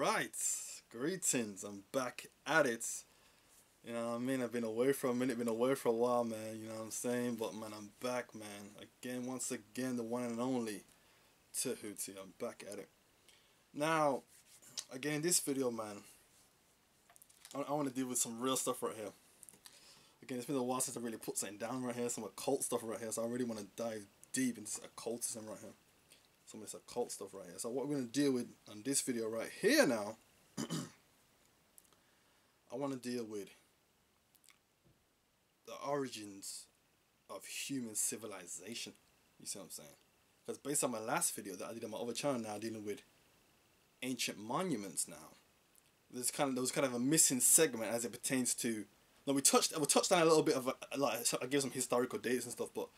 Alright, greetings, I'm back at it. You know what I mean, I've been away for a minute, been away for a while, man, you know what I'm saying? But man, I'm back, man. Again, once again, the one and only Tahuti, I'm back at it. Now, again, this video, man, I want to deal with some real stuff right here. Again, it's been a while since I really put something down right here, some occult stuff right here, so I really want to dive deep into occultism right here. Some of this occult stuff right here. So what we're going to deal with on this video right here now, I want to deal with the origins of human civilization. You see what I'm saying? Because based on my last video that I did on my other channel now, dealing with ancient monuments now, there was kind of a missing segment as it pertains to. Now we touched on a little bit of like I gave some historical dates and stuff, but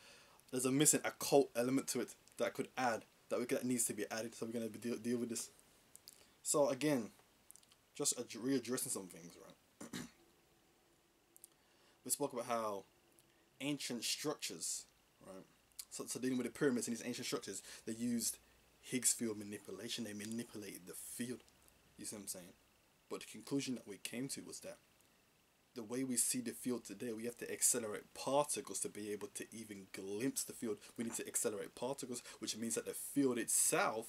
there's a missing occult element to it that I could add. That needs to be added, so we're going to deal with this. So again, just readdressing some things, right? We spoke about how ancient structures, right? So dealing with the pyramids and these ancient structures, they used Higgs field manipulation. They manipulated the field. You see what I'm saying? But the conclusion that we came to was that the way we see the field today, we have to accelerate particles to be able to even glimpse the field. We need to accelerate particles, which means that the field itself.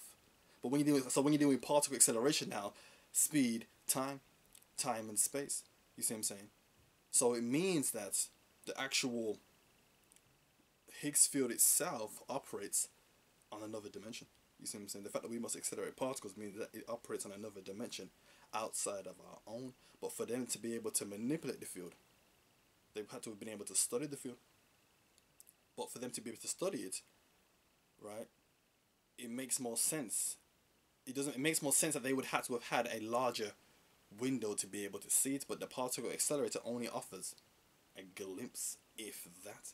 But when you're doing particle acceleration now, speed, time and space. You see what I'm saying? So it means that the actual Higgs field itself operates on another dimension. You see what I'm saying? The fact that we must accelerate particles means that it operates on another dimension outside of our own. But for them to be able to manipulate the field, they had to have been able to study the field. But for them to be able to study it, right, it makes more sense. It makes more sense that they would have to have had a larger window to be able to see it. But the particle accelerator only offers a glimpse, if that.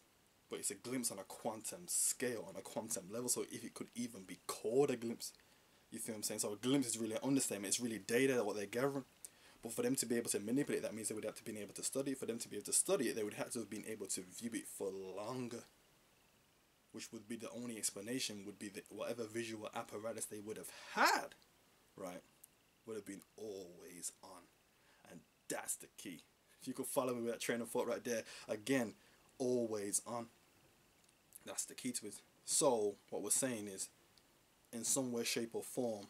But it's a glimpse on a quantum scale, on a quantum level, so if it could even be called a glimpse. You feel what I'm saying? So a glimpse is really an understatement. It's really data, what they're gathering. But for them to be able to manipulate, that means they would have to be able to study it. For them to be able to study it, they would have to have been able to view it for longer. Which would be the only explanation, would be that whatever visual apparatus they would have had, right, would have been always on. And that's the key. If you could follow me with that train of thought right there, again, always on. That's the key to it. So what we're saying is, in some way, shape or form,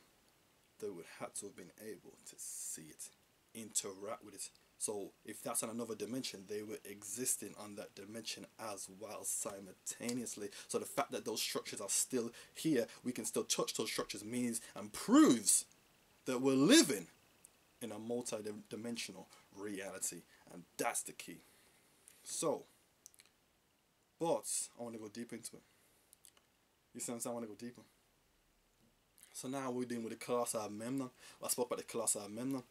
they would have to have been able to see it, interact with it. So if that's on another dimension, they were existing on that dimension as well simultaneously. So the fact that those structures are still here, we can still touch those structures, means and proves that we're living in a multi-dimensional reality. And that's the key. So, but I want to go deep into it. You see what I'm saying? I want to go deeper. So now we're dealing with the Colossi Memnon. I spoke about the Colossi Memnon.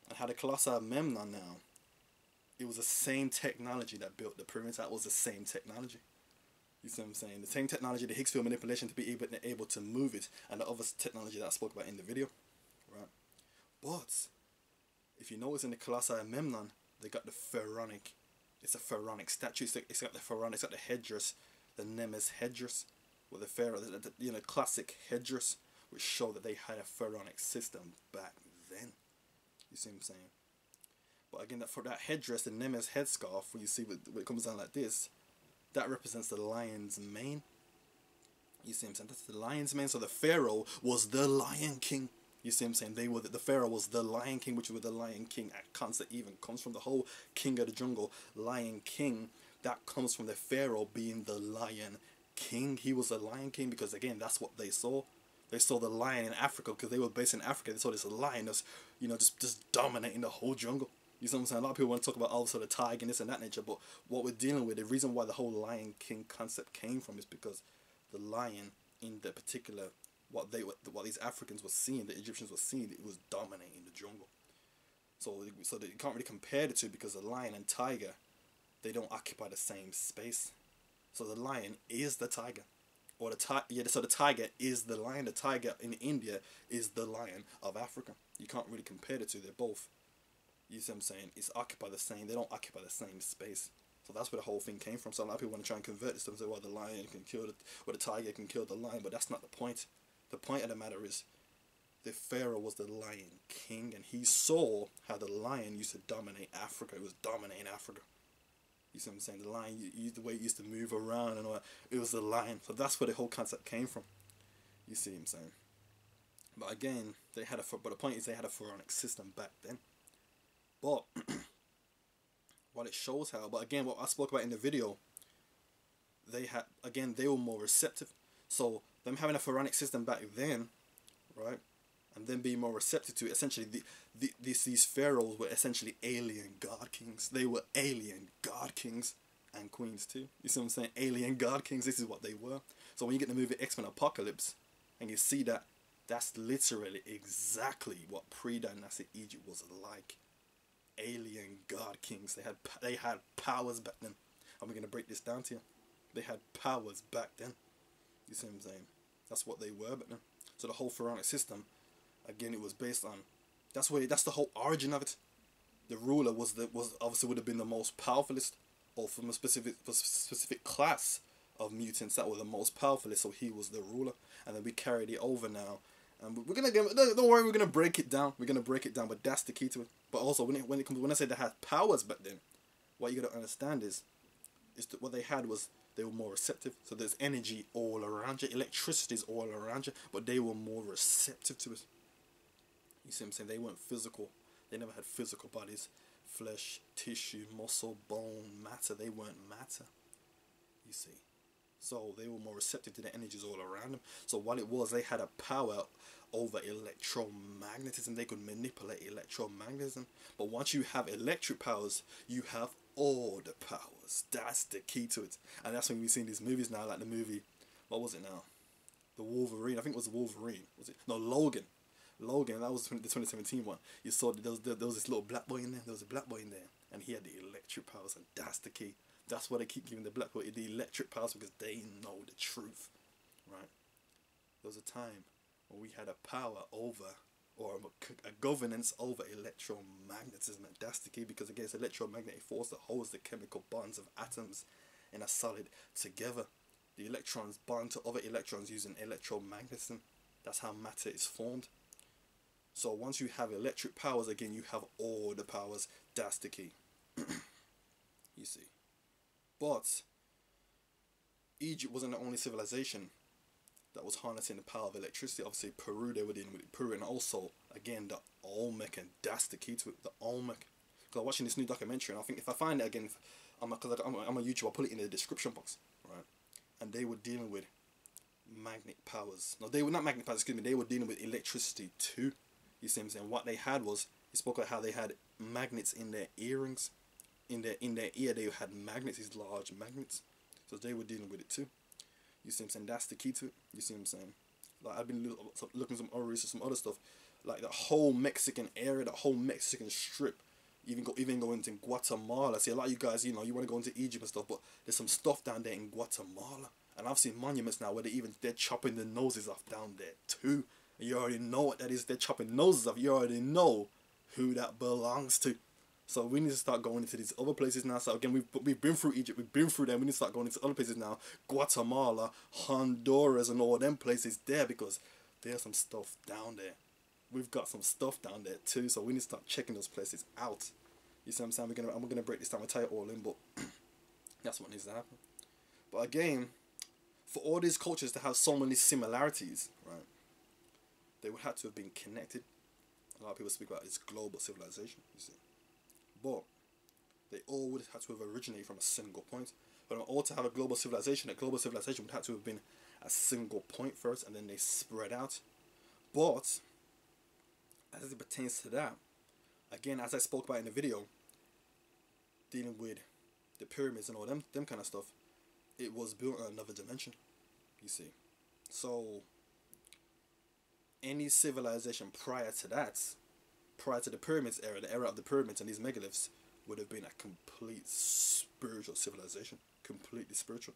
And how the Colossi Memnon now, it was the same technology that built the pyramids. That was the same technology. You see what I'm saying? The same technology, the Higgs field manipulation, to be able to move it. And the other technology that I spoke about in the video. Right? But if you notice in the Colossi Memnon, they got the pharaonic. It's a pharaonic statue. It's got the pharaonic, it's got the headdress, the Nemes headdress, with the pharaoh, you know, classic headdress, which show that they had a pharaonic system back then. You see what I'm saying? But again, for that headdress, the Nemes headscarf, where you see when it comes down like this, that represents the lion's mane. You see what I'm saying? That's the lion's mane. So the pharaoh was the lion king. You see what I'm saying? The pharaoh was the lion king, which was the lion king concept even comes from the whole king of the jungle, lion king. That comes from the pharaoh being the lion king. He was a lion king because, again, that's what they saw. They saw the lion in Africa because they were based in Africa. They saw this lion that's, you know, just dominating the whole jungle. You see what I'm saying? A lot of people want to talk about also the tiger and this and that nature, but what we're dealing with, the reason why the whole lion king concept came from is because the lion in the particular, what these Africans were seeing, the Egyptians were seeing, it was dominating the jungle. So they can't really compare the two because the lion and tiger, they don't occupy the same space. So the lion is the tiger. Or so the tiger is the lion. The tiger in India is the lion of Africa. You can't really compare the two. They're both, you see what I'm saying, it's occupy the same, they don't occupy the same space. So that's where the whole thing came from. So a lot of people want to try and convert this to say, well, the lion can kill the, well, the tiger can kill the lion, but that's not the point. The point of the matter is, the pharaoh was the Lion King, and he saw how the lion used to dominate Africa. It was dominating Africa. You see what I'm saying? The lion, the way it used to move around and all that, it was the lion. So that's where the whole concept came from. You see what I'm saying? But again, but the point is they had a pharaonic system back then. But what it shows how, but again, what I spoke about in the video, they were more receptive. So them having a pharaonic system back then, right, and then being more receptive to it, essentially these pharaohs were essentially alien god kings. They were alien god kings and queens too. You see what I'm saying? Alien god kings, this is what they were. So when you get the movie X-Men Apocalypse and you see that, that's literally exactly what pre-dynastic Egypt was like. Alien god kings. They had powers back then. And we're going to break this down to you. They had powers back then. You see what I'm saying? That's what they were back then. So the whole pharaonic system, again, it was based on, that's the whole origin of it. The ruler was obviously would have been the most powerfulest, or from a specific class of mutants that were the most powerfulest, so he was the ruler. And then we carried it over now. And we're gonna don't worry, we're gonna break it down. We're gonna break it down, but that's the key to it. But also when I say they had powers back then, what you gotta understand is that what they had was they were more receptive. So there's energy all around you, electricity is all around you, but they were more receptive to it. You see what I'm saying? They weren't physical. They never had physical bodies, flesh, tissue, muscle, bone, matter. They weren't matter. You see. So they were more receptive to the energies all around them. So what it was, they had a power over electromagnetism. They could manipulate electromagnetism. But once you have electric powers, you have all the powers. That's the key to it. And that's when we've seen these movies now, like the movie, what was it now? The Wolverine. I think it was Wolverine. Was it? No, Logan. Logan, that was the 2017 one. You saw that there was this little black boy in there. There was a black boy in there. And he had the electric powers. And that's the key. That's why they keep giving the black boy the electric powers, because they know the truth, right? There was a time when we had a power over, or a governance over electromagnetism, and that's the key, because again, it's electromagnetic force that holds the chemical bonds of atoms in a solid together. The electrons bond to other electrons using electromagnetism. That's how matter is formed. So once you have electric powers, again, you have all the powers. That's the key. You see. But Egypt wasn't the only civilization that was harnessing the power of electricity. Obviously, Peru, they were dealing with Peru, and also, again, the Olmec, and that's the key to it, the Olmec. Because I'm watching this new documentary, and I think if I find it again, because I'm on YouTube, I'll put it in the description box, right? And they were dealing with magnetic powers. No, they were not magnetic powers, excuse me, they were dealing with electricity too. You see what I'm saying? What they had was, he spoke about how they had magnets in their earrings. In their ear, they had magnets, these large magnets. So they were dealing with it too. You see what I'm saying? That's the key to it. You see what I'm saying? Like, I've been looking some other research, some other stuff. Like the whole Mexican area, the whole Mexican strip. Even go into Guatemala. See, a lot of you guys, you know, you want to go into Egypt and stuff, but there's some stuff down there in Guatemala. And I've seen monuments now where they're chopping the noses off down there too. And you already know what that is. They're chopping noses off. You already know who that belongs to. So we need to start going into these other places now. So again, we've been through Egypt, we've been through them. We need to start going into other places now. Guatemala, Honduras, and all them places there, because there's some stuff down there. We've got some stuff down there too. So we need to start checking those places out. You see what I'm saying? I'm gonna break this down and tie it all in, but that's what needs to happen. But again, for all these cultures to have so many similarities, right? They would have to have been connected. A lot of people speak about this global civilization, you see. But they all would have to have originated from a single point. But in order to have a global civilization would have to have been a single point first, and then they spread out. But as it pertains to that, again, as I spoke about in the video, dealing with the pyramids and all them kind of stuff, it was built in another dimension, you see. So any civilization prior to that, prior to the pyramids era, the era of the pyramids and these megaliths, would have been a complete spiritual civilization, completely spiritual.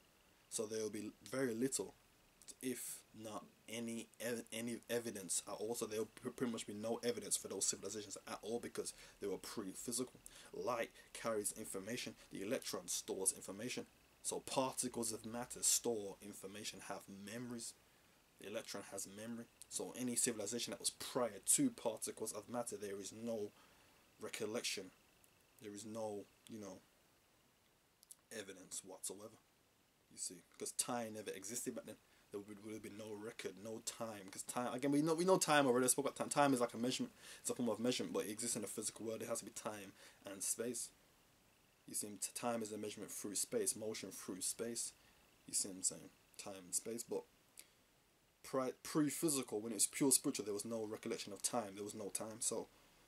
So there will be very little, if not any evidence at all. So there will pretty much be no evidence for those civilizations at all, because they were pre-physical. Light carries information. The electron stores information. So particles of matter store information, have memories. The electron has memory. So any civilization that was prior to particles of matter, there is no recollection. There is no, you know, evidence whatsoever. You see, because time never existed back then. There would have been no record, no time. Because time, again, we know time already. I spoke about time. Time is like a measurement. It's a form of measurement, but it exists in the physical world. It has to be time and space. You see, time is a measurement through space, motion through space. You see what I'm saying? Time and space. But pre-physical, when it was pure spiritual, there was no recollection of time. There was no time. So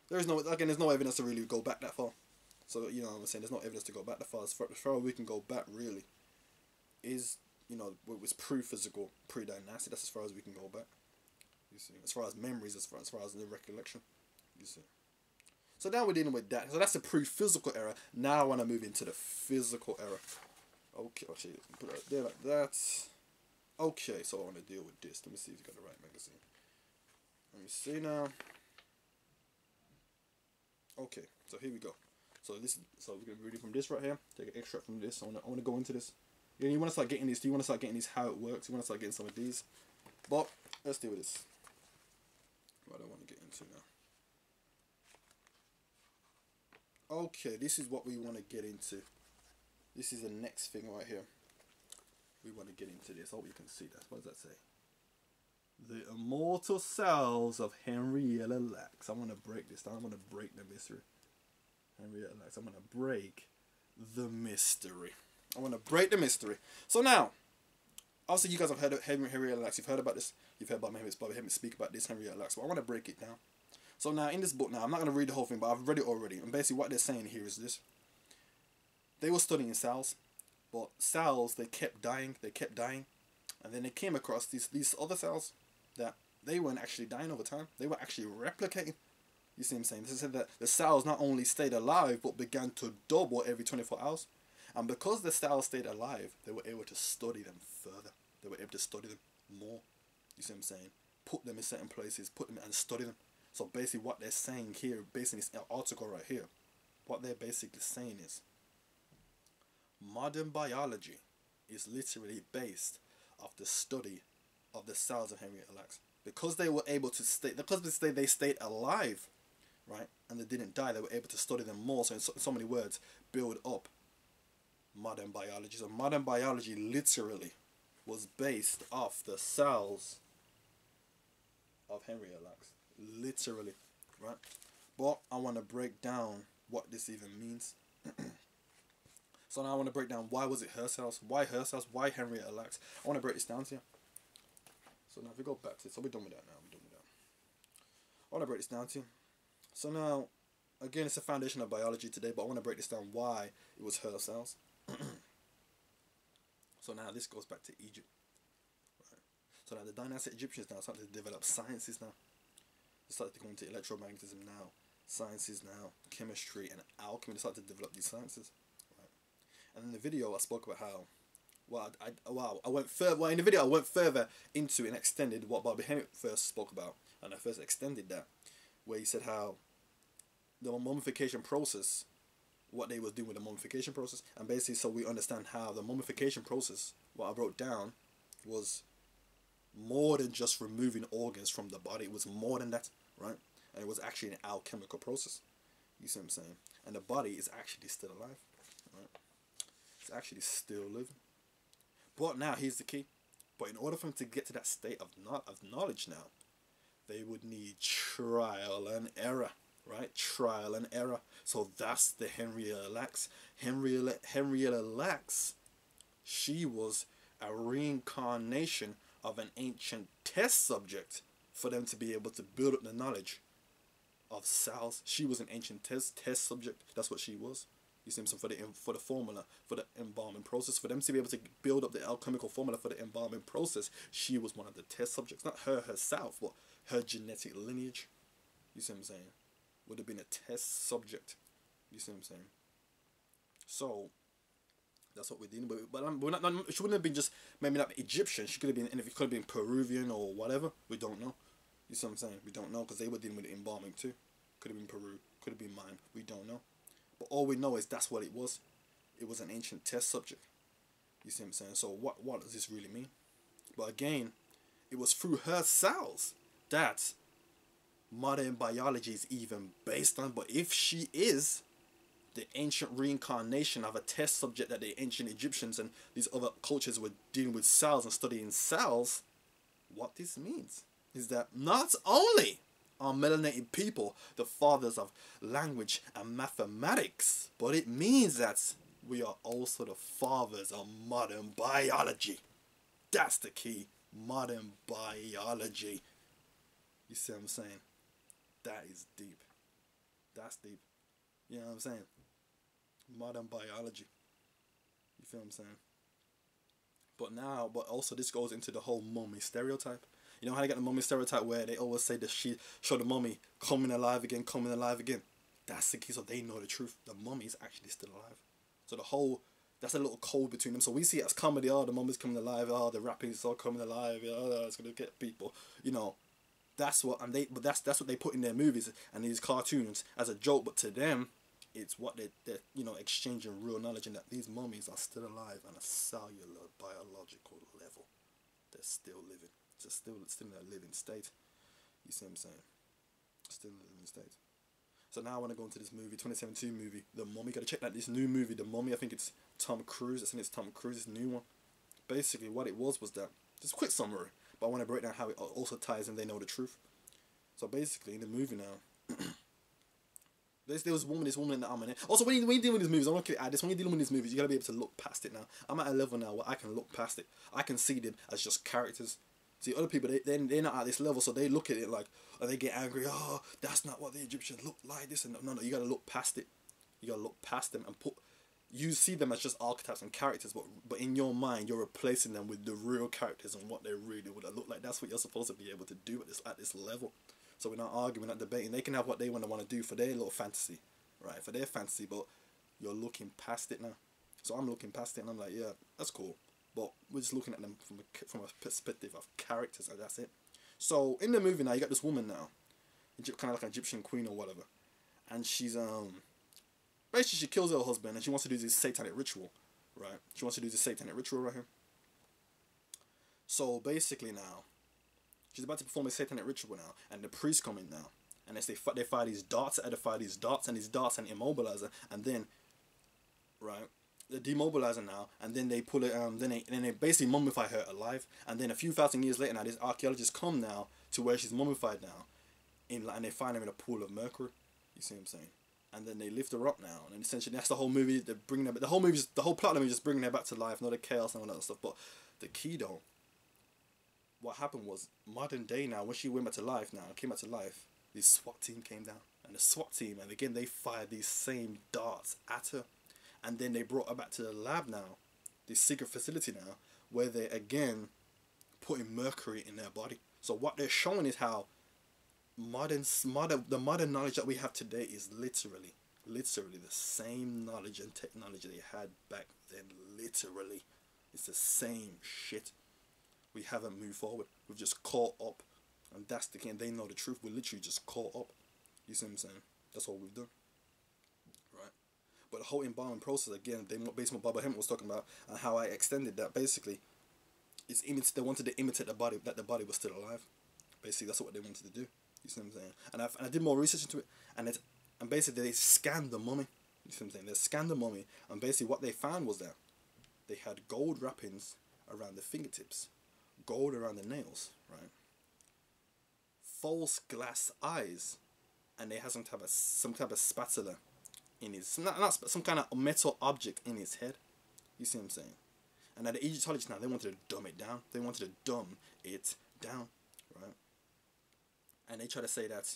there's no evidence to really go back that far. So, you know what I'm saying? There's no evidence to go back that far. As far as we can go back, really, is, you know, it was pre-physical, pre-dynastic. That's as far as we can go back. You see, as far as memories, as far as the recollection. You see. So now we're dealing with that. So that's the pre-physical era. Now I want to move into the physical era. Okay, actually, put it there like that. Okay, so I want to deal with this. Let me see if you got the right magazine. Let me see now. Okay, so here we go. So we're gonna read it from this right here. Take an extract from this. I wanna go into this. Yeah, you wanna start getting these. Do you wanna start getting these how it works? You wanna start getting some of these. But let's deal with this. What I want to get into now. Okay, this is what we want to get into. This is the next thing right here. We want to get into this. Hope you can see that. What does that say? The immortal cells of Henrietta Lacks. I want to break this down. I want to break the mystery. Henrietta Lacks. I'm going to break the mystery. I want to break the mystery. So now, obviously you guys have heard of Henrietta Lacks. You've heard about this. You've heard about me speak about this Henrietta Lacks. But I want to break it down. So now in this book now, I'm not going to read the whole thing, but I've read it already. And basically what they're saying here is this. They were studying cells. But cells, they kept dying. And then they came across these other cells that they weren't actually dying over time. They were actually replicating. You see what I'm saying? They said that the cells not only stayed alive, but began to double every 24 hours. And because the cells stayed alive, they were able to study them further. They were able to study them more. You see what I'm saying? Put them in certain places, put them and study them. So basically what they're saying here, based on this article right here, what they're basically saying is, modern biology is literally based off the study of the cells of Henrietta Lacks. Because they were able to they stayed alive, right, and they didn't die, they were able to study them more. So in so many words, build up modern biology. So modern biology literally was based off the cells of Henrietta Lacks. Literally, right? But I want to break down what this even means. So now I want to break down why was it her cells? Why her cells? Why Henrietta Lacks? I want to break this down to you. So now if we go back to it, so we're done with that now. I want to break this down to you. So now, again, it's a foundation of biology today, but I want to break this down why it was her cells. So now this goes back to Egypt. Right. So now the dynastic Egyptians now started to develop sciences now. They started to go into electromagnetism now, sciences now, chemistry and alchemy. They started to develop these sciences. Right. And in the video I spoke about how, I went further. Well, in the video I went further into and extended what Bobby Hemmett first spoke about, and I first extended that, where he said how the mummification process, what they was doing with the mummification process, and basically so we understand how the mummification process, what I wrote down, was more than just removing organs from the body. It was more than that, right? And it was actually an alchemical process. You see what I'm saying? And the body is actually still alive, right? It's actually still living. But now here's the key. But in order for them to get to that state of knowledge now, they would need trial and error, right? Trial and error. So that's the Henrietta Lacks. Henrietta Lacks, she was a reincarnation of an ancient test subject for them to be able to build up the knowledge of cells. She was an ancient test subject. That's what she was. You see, so for the formula, for the embalming process, for them to be able to build up the alchemical formula for the embalming process, she was one of the test subjects. Not her herself, but her genetic lineage. You see what I'm saying? Would have been a test subject. You see what I'm saying? So that's what we're dealing with. But she wouldn't have been just maybe not Egyptian. She could have been, and if it could have been Peruvian or whatever, we don't know. You see what I'm saying? We don't know, because they were dealing with the embalming too. Could have been Peru. Could have been mine. We don't know. But all we know is that's what it was. It was an ancient test subject. You see what I'm saying? So what does this really mean? But again, it was through her cells that modern biology is even based on. But if she is the ancient reincarnation of a test subject that the ancient Egyptians and these other cultures were dealing with cells and studying cells, what this means is that not only are melanated people the fathers of language and mathematics, but it means that we are also the fathers of modern biology. That's the key. Modern biology. You see what I'm saying? That is deep. That's deep. You know what I'm saying? Modern biology. You feel what I'm saying? But also this goes into the whole mummy stereotype. You know how they get the mummy stereotype where they always say that she show the mummy coming alive again, coming alive again. That's the key, so they know the truth. The mummy is actually still alive. So the whole, that's a little code between them. So we see it as comedy, oh, the mummy's coming alive, oh, the rapping's all coming alive, oh, it's gonna get people. You know, that's what, and that's what they put in their movies and these cartoons as a joke. But to them, it's what they're you know, exchanging real knowledge, and that these mummies are still alive on a cellular biological level. They're still living. It's still in a living state. You see what I'm saying? Still in a living state. So now I want to go into this movie, 2017 movie, The Mummy. Gotta check out this new movie, The Mummy. I think it's Tom Cruise. I think it's Tom Cruise's new one. Basically, what it was that, just a quick summary, but I want to break down how it also ties in They Know the Truth. So basically, in the movie now, there was this woman in the arm in it. Also, when you're dealing with these movies, I want to add this, when you're dealing with these movies, you gotta be able to look past it now. I'm at a level now where I can look past it. I can see them as just characters. See, other people, they're not at this level, so they look at it like, or they get angry, oh, that's not what the Egyptians look like, this and no, you gotta look past it. You gotta look past them and you see them as just archetypes and characters, but in your mind, you're replacing them with the real characters and what they really would have looked like. That's what you're supposed to be able to do at this level. So we're not arguing, we're not debating. They can have what they want to do for their little fantasy, right, for their fantasy, but you're looking past it now. So I'm looking past it and I'm like, yeah, that's cool. But we're just looking at them from a perspective of characters, and that's it. So in the movie now, you got this woman now, kind of like an Egyptian queen or whatever, and she's basically she kills her husband and she wants to do this satanic ritual, right? She wants to do this satanic ritual right here. So basically now, she's about to perform a satanic ritual now, and the priest come in now, and they fire these darts at her, and these darts and immobilize her, and then, right, they demobilize her now, and then they pull it, then they basically mummify her alive, and then a few thousand years later now, these archaeologists come now to where she's mummified now, and they find her in a pool of mercury. You see what I'm saying? And then they lift her up now, and essentially that's the whole movie. They're bringing her, the whole plot of the movie is just bringing her back to life, not the chaos and all that stuff. But the key though, what happened was modern day now, when she went back to life now, came back to life, the SWAT team came down, and the SWAT team, and again they fired these same darts at her. And then they brought her back to the lab now, this secret facility now, where they're again putting mercury in their body. So what they're showing is how the modern knowledge that we have today is literally the same knowledge and technology they had back then. Literally, it's the same shit. We haven't moved forward. We've just caught up, and that's the thing. They know the truth. We're literally just caught up. You see what I'm saying? That's what we've done. But the whole embalming process, again, based on what Baba Hemmett was talking about, and how I extended that, basically, they wanted to imitate the body, that the body was still alive. Basically, that's what they wanted to do. You see what I'm saying? And I did more research into it, and basically they scanned the mummy. You see what I'm saying? They scanned the mummy, and basically what they found was that they had gold wrappings around the fingertips, gold around the nails, right? False glass eyes, and they had some type of spatula in his, not some kind of metal object in his head. You see what I'm saying? And now the Egyptologists now, they wanted to dumb it down. They wanted to dumb it down, right? And they try to say that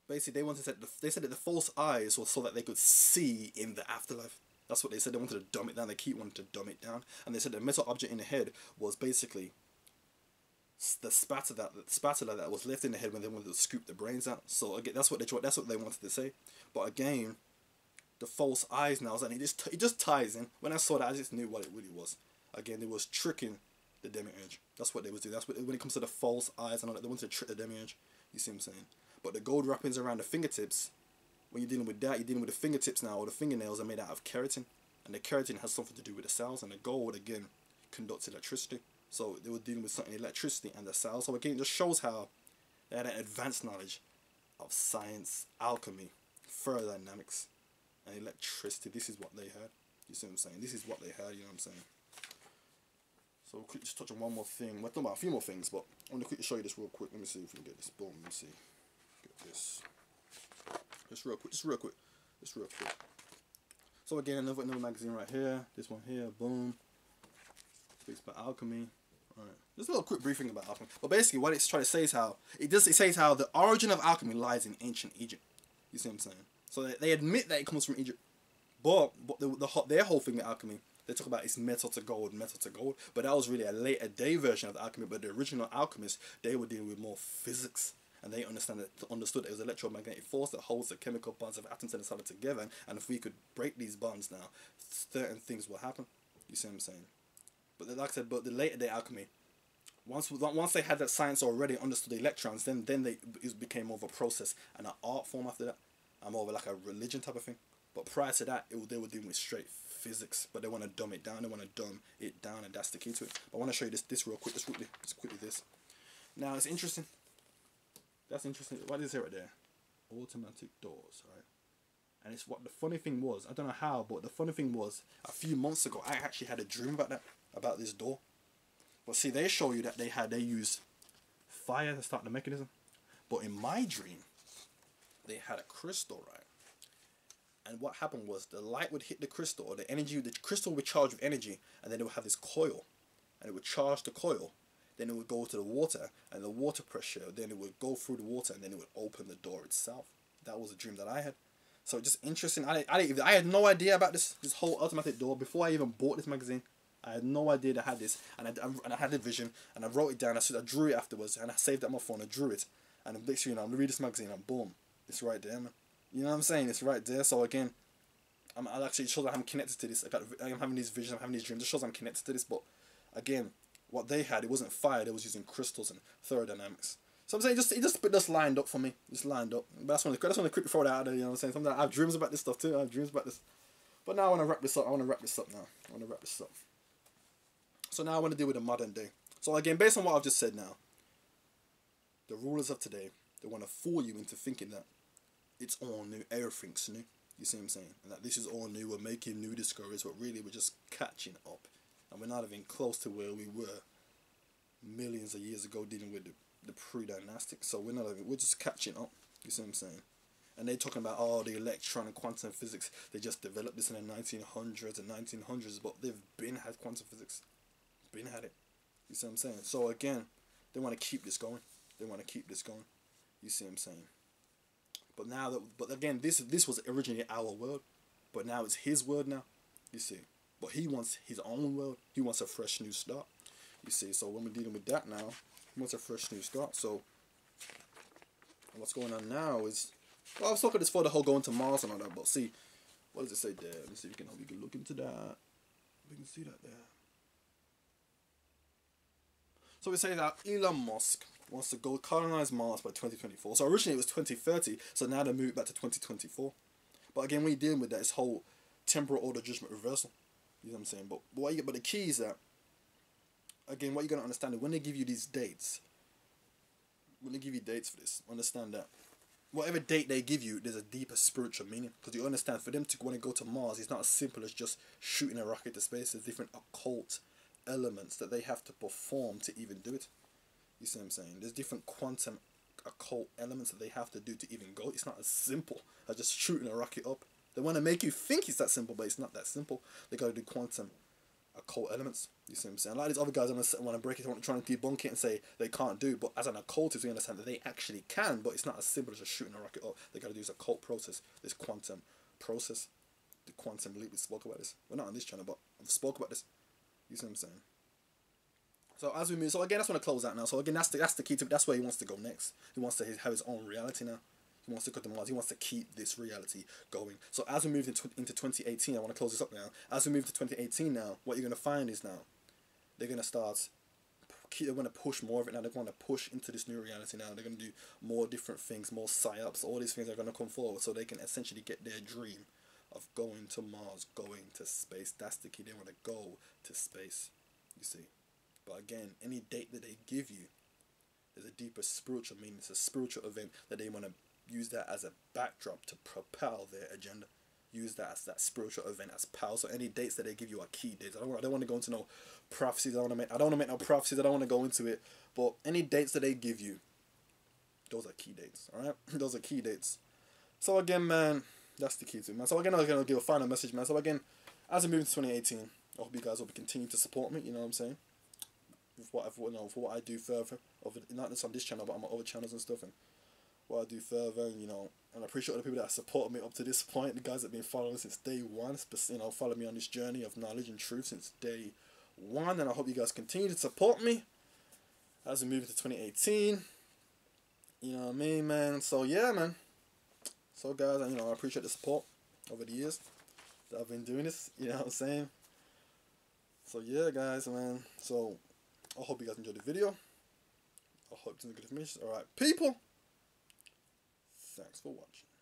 basically they said that the false eyes were so that they could see in the afterlife. That's what they said. They wanted to dumb it down. They wanted to dumb it down. And they said the metal object in the head was basically the spatula that was left in the head when they wanted to scoop the brains out. So again, that's what they wanted to say. But again, the false eyes now, and it just ties in. When I saw that, I just knew what it really was. Again, it was tricking the demiurge. That's what they was doing. That's what, when it comes to the false eyes and all that, they wanted to trick the demiurge. You see what I'm saying? But the gold wrappings around the fingertips, when you're dealing with that, you're dealing with the fingertips now, or the fingernails are made out of keratin, and the keratin has something to do with the cells, and the gold again conducts electricity. So they were dealing with something, electricity and the cells. So again, it just shows how They had an advanced knowledge of science, alchemy, thermodynamics, and electricity. This is what they had. You see what I'm saying? This is what they had, you know what I'm saying? So we'll quickly just touch on one more thing. We're talking about a few more things, but I'm going to quickly show you this real quick. Let me see if we can get this. Boom, let me see. Get this. Just real quick. So again, another magazine right here. This one here, boom. Speaks about alchemy. Right. Just a little quick briefing about alchemy. But basically what it's trying to say is how it says how the origin of alchemy lies in ancient Egypt. You see what I'm saying? So they admit that it comes from Egypt. But their whole thing with alchemy, they talk about it's metal to gold. But that was really a later day version of the alchemy. But the original alchemists, they were dealing with more physics. And they understood that it was electromagnetic force that holds the chemical bonds of atoms and solid together. And if we could break these bonds now, certain things will happen. You see what I'm saying? But like I said, but the later day alchemy, once they had that science already, understood the electrons, then it became more of a process and an art form after that. And more of like a religion type of thing. But prior to that, they were dealing with straight physics. But they want to dumb it down. And that's the key to it. But I want to show you this real quick. Just quickly this. Now it's interesting. That's interesting. What is it right there? Automatic doors, right? And it's what the funny thing was. I don't know how, but the funny thing was a few months ago I actually had a dream about this door. But see, they show you that they use fire to start the mechanism. But in my dream, they had a crystal, right? And what happened was the light would hit the crystal, or the crystal would charge with energy, and then it would have this coil, and it would charge the coil. Then it would go to the water, and the water pressure, then it would go through the water, and then it would open the door itself. That was a dream that I had. So just interesting. I had no idea about this whole automatic door before I even bought this magazine. I had no idea that I had this, and I had the vision, and I wrote it down. I drew it afterwards, and I saved it on my phone. I drew it, and literally, I'm gonna read this magazine, and boom, it's right there, man. You know what I'm saying? It's right there. So again, I actually shows that I'm connected to this. I'm having these visions, I'm having these dreams. It shows I'm connected to this, but again. What they had, it wasn't fire, they was using crystals and thermodynamics. So I'm saying it just lined up for me. Just lined up. But that's one of the quickly throw that out there, you know what I'm saying? Sometimes I have dreams about this stuff too. I have dreams about this. But now I want to wrap this up. So now I want to deal with the modern day. So again, based on what I've just said now, the rulers of today, they want to fool you into thinking that it's all new, everything's new. You see what I'm saying? And that this is all new, we're making new discoveries, but really we're just catching up. And we're not even close to where we were millions of years ago dealing with the pre-dynastic. So we're just catching up. You see what I'm saying? And they're talking about, oh, the electron and quantum physics. They just developed this in the 1900s. But they've been had quantum physics. Been had it. You see what I'm saying? So again, they want to keep this going. You see what I'm saying? But again, this was originally our world. But now it's his world now. You see? But he wants his own world. He wants a fresh new start. You see, so when we're dealing with that now, he wants a fresh new start. So what's going on now is, well, I was talking this for the whole going to Mars and all that, but see, what does it say there? Let me see if we can look into that. We can see that there. So we say that Elon Musk wants to go colonize Mars by 2024. So originally it was 2030, so now they moved back to 2024. But again, when you're dealing with that, it's whole temporal order judgment reversal. You know what I'm saying? But the key is that, again, what you're going to understand is when they give you these dates, for this, understand that whatever date they give you, there's a deeper spiritual meaning. Because you understand, for them to want to go to Mars, it's not as simple as just shooting a rocket to space. There's different occult elements that they have to perform to even do it. You see what I'm saying? There's different quantum occult elements that they have to do to even go. It's not as simple as just shooting a rocket up. They want to make you think it's that simple, but it's not that simple. They got to do quantum occult elements. You see what I'm saying? Like these other guys want to break it, trying to debunk it and say they can't do. But as an occultist, we understand that they actually can, but it's not as simple as just shooting a rocket up. They got to do this occult process, this quantum process. The quantum leap. We spoke about this. We're not on this channel, but I've spoke about this. You see what I'm saying? So as we move, so again, that's when I close out now. So again, that's the key to. That's where he wants to go next. He wants to have his own reality now. He wants to go to Mars. He wants to keep this reality going. So as we move into 2018, I want to close this up now. As we move to 2018 now, what you're going to find is now, they're going to start, they're going to push more of it now. They're going to push into this new reality now. They're going to do more different things, more psyops. All these things are going to come forward so they can essentially get their dream of going to Mars, going to space. That's the key. They want to go to space, you see. But again, any date that they give you, There's a deeper spiritual meaning. It's a spiritual event that they want to use that as a backdrop to propel their agenda. Use that as that spiritual event as power. So any dates that they give you are key dates. I don't want to go into no prophecies. I don't want to make no prophecies. I don't want to go into it. But any dates that they give you, those are key dates. All right, those are key dates. So again, man, that's the key to it, man. So again, I'm gonna give a final message, man. So again, as we move into 2018, I hope you guys will continue to support me. You know what I'm saying? For what I do further, not just on this channel, but on my other channels and stuff, and what I do further, and I appreciate all the people that support me up to this point, the guys that have been following since day one, follow me on this journey of knowledge and truth since day one, and I hope you guys continue to support me as we move into 2018. You know what I mean, man? So yeah, man. So guys, I appreciate the support over the years that I've been doing this, you know what I'm saying? So yeah, guys, man. So I hope you guys enjoyed the video. I hope it's good information. Alright, people. Thanks for watching.